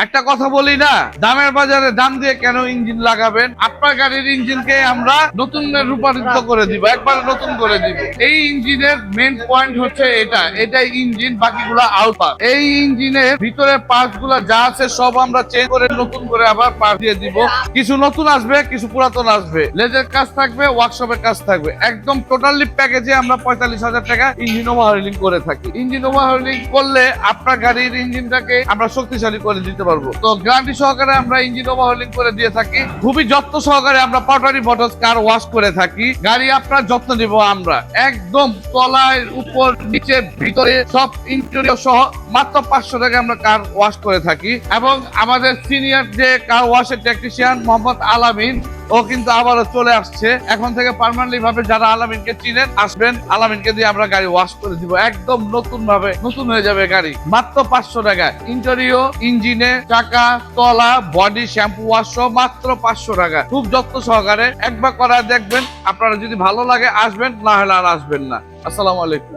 একটা কথা বলি না, দামের বাজারে দাম দিয়ে কেন ইঞ্জিন লাগাবেন? আপনার গাড়ির ইঞ্জিনকে আমরা নতুন রূপান্তরিত করে দিব, একবার নতুন করে দিব। এই ইঞ্জিনের মেন পয়েন্ট হচ্ছে এটাই ইঞ্জিন, বাকিগুলো আউটপার। এই ইঞ্জিনের ভিতরে পার্টস গুলা যা আছে সব আমরা চেঞ্জ করে নতুন করে আবার পার্ট দিয়ে দিব। কিছু নতুন আসবে, কিছু পুরাতন আসবে, লেজের কাজ থাকবে, ওয়ার্কশপের কাজ থাকবে। একদম টোটালি প্যাকেজে আমরা 45,000 টাকা ইঞ্জিন ওভারহলিং করে থাকি। ইঞ্জিন ওভারহলিং করলে আপনার গাড়ির ইঞ্জিনটাকে আমরা শক্তিশালী করে দিতে পারবো। তো গ্যারান্টি সহকারে আমরা ইঞ্জিন ওভারহলিং করে দিয়ে থাকি। খুবই যত্ন সহকারে আমরা পাউডারি মোটরস কার ওয়াশ করে থাকি। গাড়ি আপনার যত্ন নিব আমরা, একদম তলায় উপর নিচে ভিতরে সব ইন্টেরিয়র সহ মাত্র 500 টাকা আমরা কার ওয়াশ করে থাকি। এবং আমাদের সিনিয়র যে কার ওয়াশের টেকনিশিয়ান মোহাম্মদ আলামিন, ও কিন্তু আবারও চলে আসছে। এখন থেকে পার্মানেন্টলি ভাবে যারা আলামিনকে চিনেন আসবেন, আলামিনকে দিয়ে আমরা গাড়ি ওয়াশ করে দিব, একদম নতুন ভাবে নতুন হয়ে যাবে গাড়ি। মাত্র 500 টাকা ইন্টেরিয়র, ইঞ্জিনে, চাকা, তলা, বডি, শ্যাম্পু ওয়াশ সহ মাত্র 500 টাকা। খুব যত্ন সহকারে একবার করা দেখবেন। আপনারা যদি ভালো লাগে আসবেন, না হলে আর আসবেন না। আসসালামু আলাইকুম।